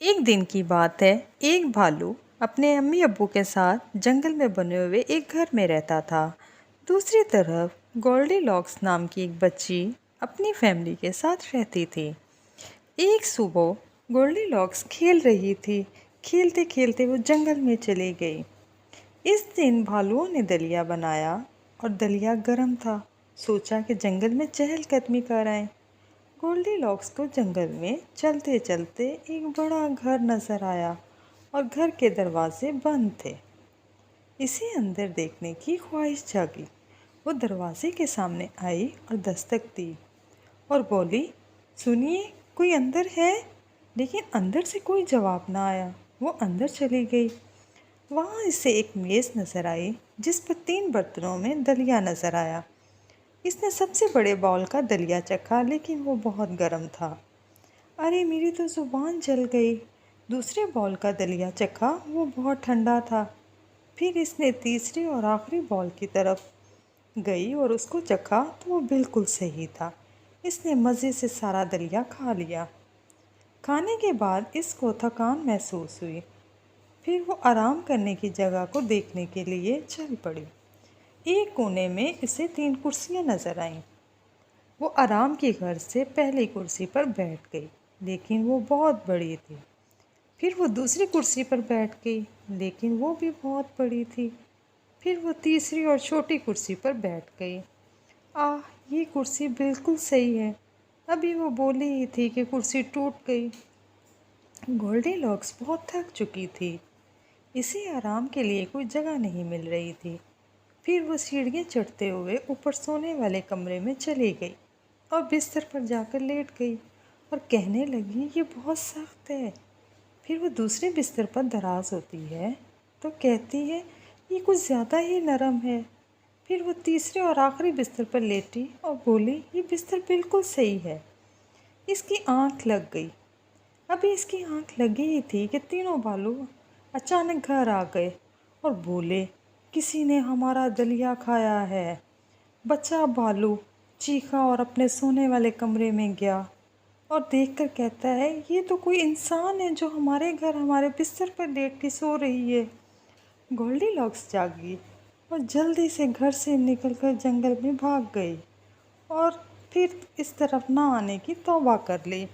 एक दिन की बात है। एक भालू अपने अम्मी अब्बू के साथ जंगल में बने हुए एक घर में रहता था। दूसरी तरफ गोल्डीलॉक्स नाम की एक बच्ची अपनी फैमिली के साथ रहती थी। एक सुबह गोल्डीलॉक्स खेल रही थी। खेलते खेलते वो जंगल में चली गई। इस दिन भालुओं ने दलिया बनाया और दलिया गर्म था। सोचा कि जंगल में चहलकदमी कर आए। गोल्डीलॉक्स को जंगल में चलते चलते एक बड़ा घर नजर आया और घर के दरवाजे बंद थे। इसे अंदर देखने की ख्वाहिश जागी। वो दरवाजे के सामने आई और दस्तक दी और बोली, सुनिए, कोई अंदर है? लेकिन अंदर से कोई जवाब ना आया। वो अंदर चली गई। वहाँ इसे एक मेज़ नज़र आई जिस पर 3 बर्तनों में दलिया नज़र आया। इसने सबसे बड़े बाउल का दलिया चखा, लेकिन वो बहुत गर्म था। अरे, मेरी तो ज़ुबान जल गई। दूसरे बाउल का दलिया चखा, वो बहुत ठंडा था। फिर इसने तीसरे और आखिरी बाउल की तरफ गई और उसको चखा तो वो बिल्कुल सही था। इसने मज़े से सारा दलिया खा लिया। खाने के बाद इसको थकान महसूस हुई। फिर वो आराम करने की जगह को देखने के लिए चल पड़ी। एक कोने में इसे 3 कुर्सियां नजर आईं। वो आराम की घर से पहली कुर्सी पर बैठ गई, लेकिन वो बहुत बड़ी थी। फिर वो दूसरी कुर्सी पर बैठ गई, लेकिन वो भी बहुत बड़ी थी। फिर वो तीसरी और छोटी कुर्सी पर बैठ गई। आह, ये कुर्सी बिल्कुल सही है। अभी वो बोली ही थी कि कुर्सी टूट गई। गोल्डीलॉक्स बहुत थक चुकी थी। इसे आराम के लिए कोई जगह नहीं मिल रही थी। फिर वो सीढ़ियाँ चढ़ते हुए ऊपर सोने वाले कमरे में चली गई और बिस्तर पर जाकर लेट गई और कहने लगी, ये बहुत सख्त है। फिर वो दूसरे बिस्तर पर दराज होती है तो कहती है, ये कुछ ज़्यादा ही नरम है। फिर वो तीसरे और आखिरी बिस्तर पर लेटी और बोली, ये बिस्तर बिल्कुल सही है। इसकी आंख लग गई। अभी इसकी आंख लगी ही थी कि तीनों भालू अचानक घर आ गए और बोले, किसी ने हमारा दलिया खाया है। बच्चा भालू चीखा और अपने सोने वाले कमरे में गया और देखकर कहता है, ये तो कोई इंसान है जो हमारे घर हमारे बिस्तर पर लेट के सो रही है। गोल्डीलॉक्स जागी और जल्दी से घर से निकलकर जंगल में भाग गई और फिर इस तरफ ना आने की तौबा कर ली।